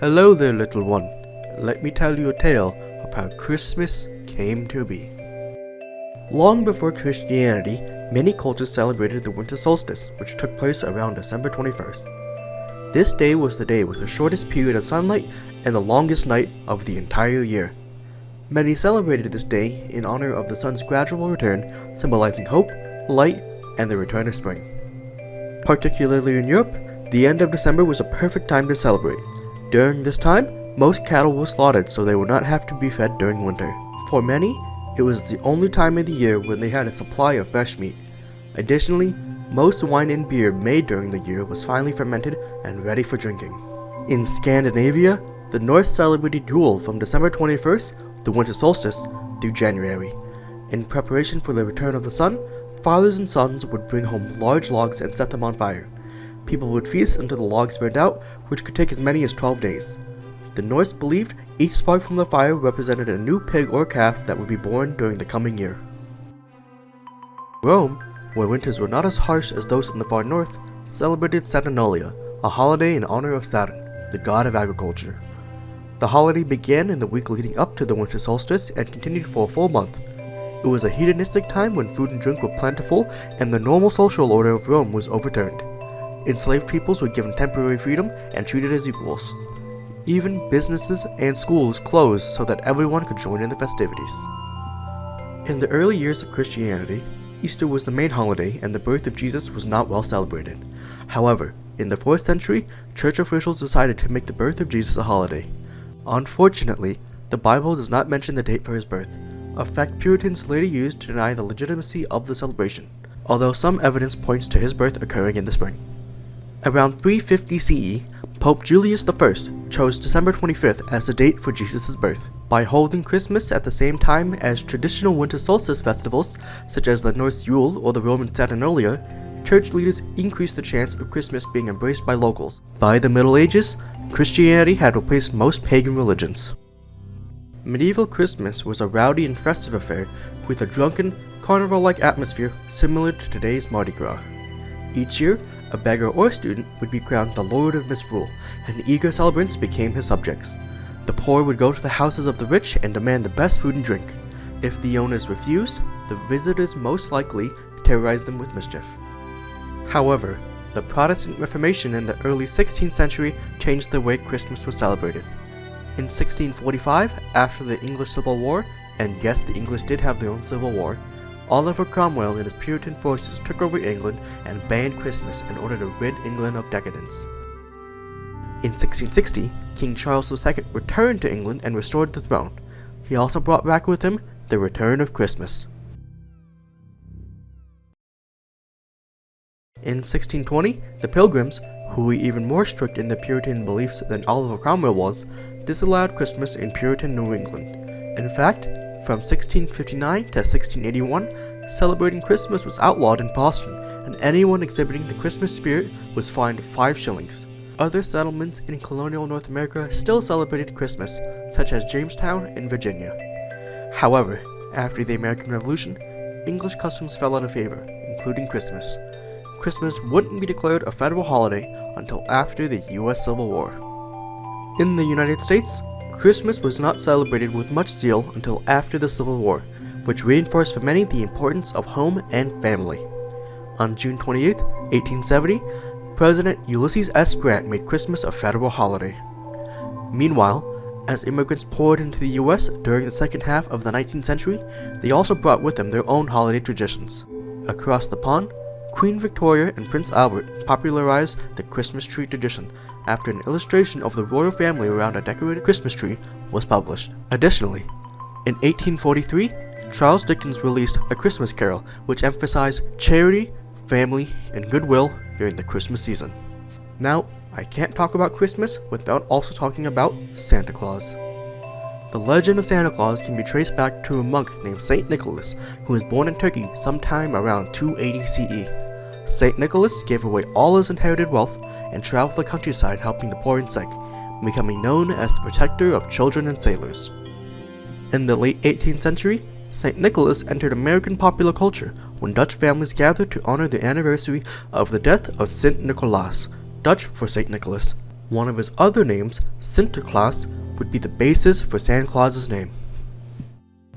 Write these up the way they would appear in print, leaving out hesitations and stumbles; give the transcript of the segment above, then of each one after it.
Hello there, little one. Let me tell you a tale of how Christmas came to be. Long before Christianity, many cultures celebrated the winter solstice, which took place around December 21st. This day was the day with the shortest period of sunlight and the longest night of the entire year. Many celebrated this day in honor of the sun's gradual return, symbolizing hope, light, and the return of spring. Particularly in Europe, the end of December was a perfect time to celebrate. During this time, most cattle were slaughtered so they would not have to be fed during winter. For many, it was the only time of the year when they had a supply of fresh meat. Additionally, most wine and beer made during the year was finally fermented and ready for drinking. In Scandinavia, the Norse celebrated Yule from December 21st, the winter solstice, through January. In preparation for the return of the sun, fathers and sons would bring home large logs and set them on fire. People would feast until the logs burned out, which could take as many as 12 days. The Norse believed each spark from the fire represented a new pig or calf that would be born during the coming year. Rome, where winters were not as harsh as those in the far north, celebrated Saturnalia, a holiday in honor of Saturn, the god of agriculture. The holiday began in the week leading up to the winter solstice and continued for a full month. It was a hedonistic time when food and drink were plentiful and the normal social order of Rome was overturned. Enslaved peoples were given temporary freedom and treated as equals. Even businesses and schools closed so that everyone could join in the festivities. In the early years of Christianity, Easter was the main holiday and the birth of Jesus was not well celebrated. However, in the 4th century, church officials decided to make the birth of Jesus a holiday. Unfortunately, the Bible does not mention the date for his birth, a fact Puritans later used to deny the legitimacy of the celebration, although some evidence points to his birth occurring in the spring. Around 350 CE, Pope Julius I chose December 25th as the date for Jesus' birth. By holding Christmas at the same time as traditional winter solstice festivals, such as the Norse Yule or the Roman Saturnalia, church leaders increased the chance of Christmas being embraced by locals. By the Middle Ages, Christianity had replaced most pagan religions. Medieval Christmas was a rowdy and festive affair with a drunken, carnival-like atmosphere similar to today's Mardi Gras. Each year, a beggar or student would be crowned the Lord of Misrule, and eager celebrants became his subjects. The poor would go to the houses of the rich and demand the best food and drink. If the owners refused, the visitors most likely terrorized them with mischief. However, the Protestant Reformation in the early 16th century changed the way Christmas was celebrated. In 1645, after the English Civil War, and yes, the English did have their own civil war, Oliver Cromwell and his Puritan forces took over England and banned Christmas in order to rid England of decadence. In 1660, King Charles II returned to England and restored the throne. He also brought back with him the return of Christmas. In 1620, the Pilgrims, who were even more strict in their Puritan beliefs than Oliver Cromwell was, disallowed Christmas in Puritan New England. In fact, from 1659 to 1681, celebrating Christmas was outlawed in Boston, and anyone exhibiting the Christmas spirit was fined 5 shillings. Other settlements in colonial North America still celebrated Christmas, such as Jamestown in Virginia. However, after the American Revolution, English customs fell out of favor, including Christmas. Christmas wouldn't be declared a federal holiday until after the U.S. Civil War. In the United States, Christmas was not celebrated with much zeal until after the Civil War, which reinforced for many the importance of home and family. On June 28, 1870, President Ulysses S. Grant made Christmas a federal holiday. Meanwhile, as immigrants poured into the U.S. during the second half of the 19th century, they also brought with them their own holiday traditions. Across the pond, Queen Victoria and Prince Albert popularized the Christmas tree tradition after an illustration of the royal family around a decorated Christmas tree was published. Additionally, in 1843, Charles Dickens released A Christmas Carol, which emphasized charity, family, and goodwill during the Christmas season. Now, I can't talk about Christmas without also talking about Santa Claus. The legend of Santa Claus can be traced back to a monk named Saint Nicholas, who was born in Turkey sometime around 280 CE. Saint Nicholas gave away all his inherited wealth and traveled the countryside helping the poor and sick, becoming known as the protector of children and sailors. In the late 18th century, Saint Nicholas entered American popular culture when Dutch families gathered to honor the anniversary of the death of Saint Nicolaas, Dutch for Saint Nicholas. One of his other names, Sinterklaas, would be the basis for Santa Claus's name.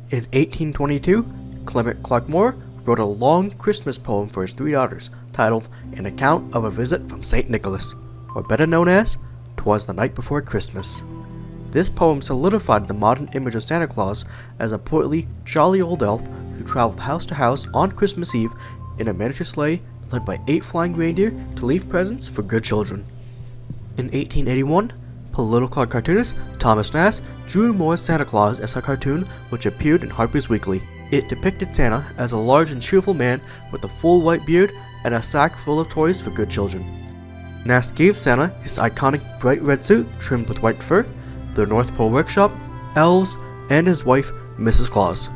In 1822, Clement Clarke-Moore wrote a long Christmas poem for his 3 daughters, titled An Account of a Visit from St. Nicholas, or better known as 'Twas the Night Before Christmas. This poem solidified the modern image of Santa Claus as a portly, jolly old elf who traveled house to house on Christmas Eve in a miniature sleigh led by 8 flying reindeer to leave presents for good children. In 1881, political cartoonist Thomas Nast drew Moore's Santa Claus as a cartoon which appeared in Harper's Weekly. It depicted Santa as a large and cheerful man with a full white beard and a sack full of toys for good children. Nast gave Santa his iconic bright red suit trimmed with white fur, the North Pole Workshop, elves, and his wife, Mrs. Claus.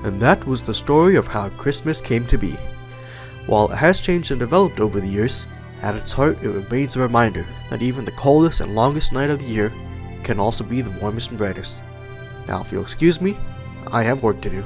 And that was the story of how Christmas came to be. While it has changed and developed over the years, at its heart it remains a reminder that even the coldest and longest night of the year can also be the warmest and brightest. Now if you'll excuse me, I have work to do.